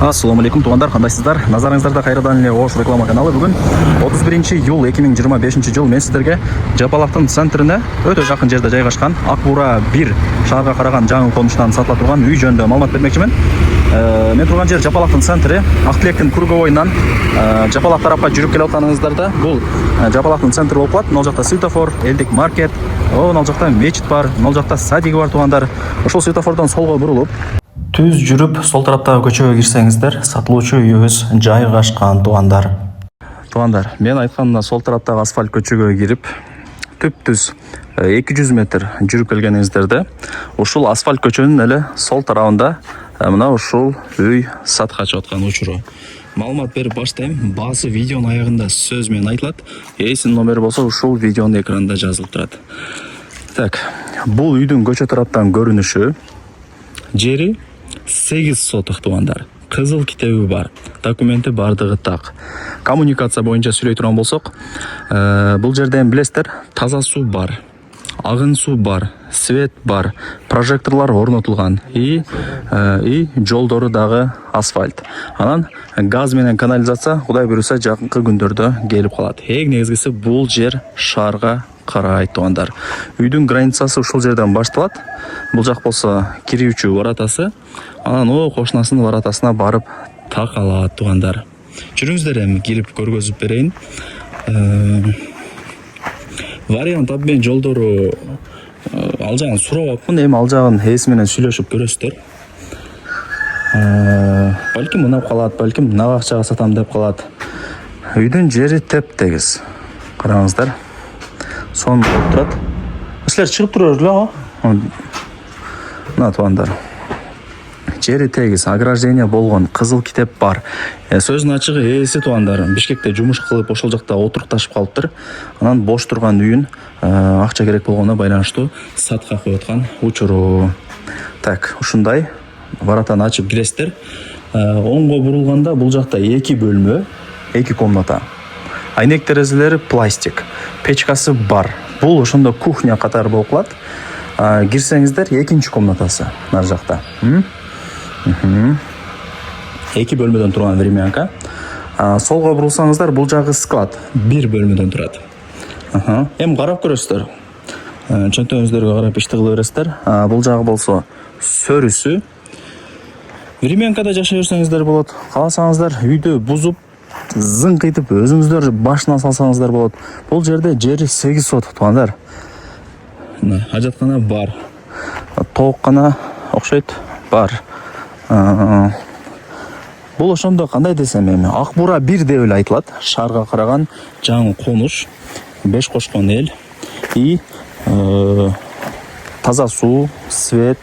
Assalamu alaikum туғандар, қандайсыздар? Назарыңыздарда қайрадан эле Ош реклама каналы. Бүгін 31 июл 2025 жыл мен сіздерге Жапалақтың центріне өте жақын жерде жайғашқан Ақбура 1 шаһарға қараған жаңы қонуштан сатыла тұрған үй жөнінде маалымат бермекчимин. Мен тұрған жер Жапалақтың центрі, Ақтілектің круговойынан Жапалақ тарапқа жүріп келе жатқаныңыздарда бұл Жапалақтың центрі болып қалады. Мына жақта светофор, элдик маркет, мына жақта мечит бар, мына жақта садигі бар туғандар. Ошол светофордан солға бұрылып түз жүріп сол тараптағы көчөгө кирсеңиздер, сатылуучу үйүбүз жайгашкан туғандар. Туғандар, мен айтканымда сол тараптагы асфальт көчөгө кирип, түп-түз 200 метр жүрүп келгениңиздерде, ушул асфальт көчөнүн эле сол тарабында мына ушул үй сатка чыгып аткан учуру. Маалымат берип баштайм. Баасы видеонун аягында сөз менен айтылат. Эсинин номери болсо ушул видеонун экранында жазылып турат. Так, бул үйдүн көчө тараптан көрүнүшү, жери 8 сотық туғандар. Қызыл китеби бар. Документи бардығы так. Коммуникация боюнча сүйлөй турган болсок, бул жерден билесиздер, таза суу бар, агын суу бар, свет бар, прожекторлор орнотулган и жолдору дагы асфальт. Анан газ менен канализация Кудай буйруса жакынкы күндөрдө келип калат. Эң негизгиси бул жер шаарга карайт туғандар. Үйдүн границасы ушул жерден башталат. Бул жак болсо кирүүчү воротасы, анан о кошунасынын воротасына барып такалат туғандар. Жүрүңүздөр, эми кирип көргөзүп берейин. Вариант обмен жолдору ал жагын сурабапмын, эми ал жагын эси менен сүйлөшүп көрөсүздөр. Балким мынап калат, балким мына акчага сатам деп калат. Үйдүн жери теп-тегиз. Караңыздар. Сон болуп турат. Силер чыгып турар эле, мына туғандар. Жери тегиз, ограждение болгон, кызыл китеп бар. Сөзүнүн ачыгы эси туғандар. Бишкекте жумуш кылып ошол жакта отурукташып калыптыр. Анан бош турган үйүн акча керек болгонуна байланыштуу сатка коюп аткан учуру. Так, ушундай воротаны ачып киресиздер. Оңго бурулганда бул жакта 2 бөлмө, 2 комната. Айнек терезелери пластик, печкасы бар. Бул ошондо кухня катары болуп калат. Кирсеңиздер, экинчи комнатасы нар жакта. 2 бөлмөдөн турган времянка. Солго бурулсаңыздар, бул жагы склад, 1 бөлмөдөн турат. Эми карап көрөсүздөр. Чөнтөгүңүздөргө карап ишти кыла бересиздер. Бул жагы болсо сөрүсү. Времянкада жашай берсеңиздер болот. Кааласаңыздар үйдү бузуп, зыңкыйтып өзүңүздөр башына салсаңыздар болот. Бул жерде жери 8 сотық туғандар. Ажаткана бар. Тооккана окшойт бар. Бул ошондо кандай десем эми, Акбура 1 деп эле айтылат. Шаарга караган жаңы конуш, 5 кошкон эл и таза суу, свет,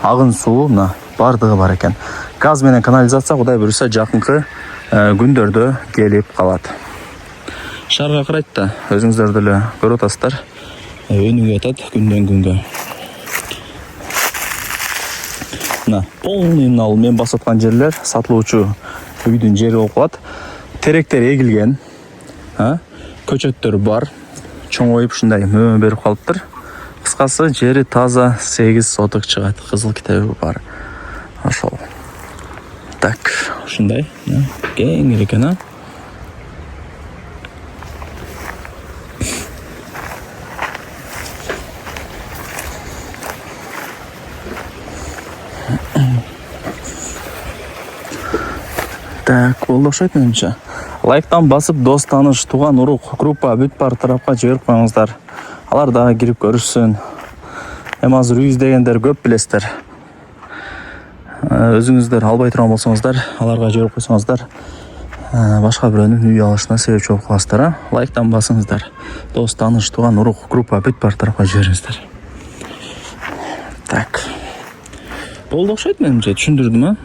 агын суу бардыгы бар экен. Газ менен канализация Кудай буйруса жакынкы күндөрдө келип калат. Шаарга карайт да, өзүңүздөр деле көрүп атасыздар. Өнүгүп атат күндөн күнгө. Полный нал мен басып аткан жерлер сатылуучу үйдүн жери болуп калат. Теректер эгилген, көчөттөр бар, чоңоюп ушундай мөө берип калыптыр. Кыскасы жери таза 8 сотық чыгат, кызыл китеби бар. Ошол. Так, ушундай, кеңири экен, Так, болду окшойт менимче. Лайктан басып, дос тааныш, тууган урук, группа бүт бар тарапка жиберип коюңуздар. Алар дагы кирип көрүшсүн. Эми азыр үй издегендер көп билесиздер. Өзүңүздөр албай турган болсоңуздар, аларга жиберип койсоңуздар, башка бирөөнүн үй алышына себепчи болуп каласыздар. Лайктан басыңыздар. Дос тааныш, тууган урук, группа бүт бар тарапка жибериңиздер. Так. Болду окшойт менимче, түшүндүрдүм,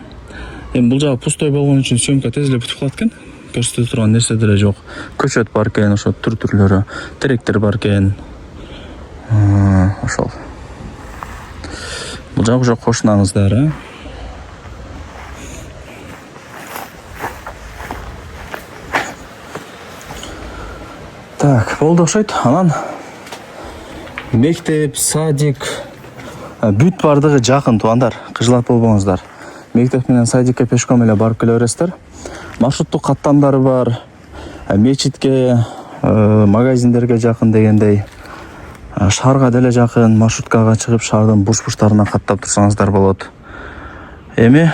Эми бул жагы пустой болгон үчүн съемка тез эле бүтүп калат экен. Көрсөтө турган нерсе деле жок. Көчөт бар экен, ошо түрлөрү, теректер бар экен. Ошол. Бул жагы уже кошунаңыздар, Так, болду окшойт. Анан мектеп, садик бүт бардыгы жакын туғандар. Кыжылат болбоңуздар. мектеп менен садикке пешком эле барып келе бересиздер. Маршруттук каттамдары бар. Мечитке, магазиндерге жакын дегендей. Шаарга деле жакын, маршруткага чыгып шаардын бурч-бурчтарына каттап турсаңыздар болот. Эми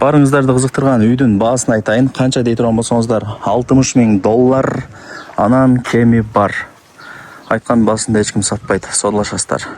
барыңыздарды кызыктырган үйдүн баасын айтайын. Канча дей турган болсоңуздар, $60,000 анан кеми бар. Айткан баасында эч ким сатпайт, содулашасыздар.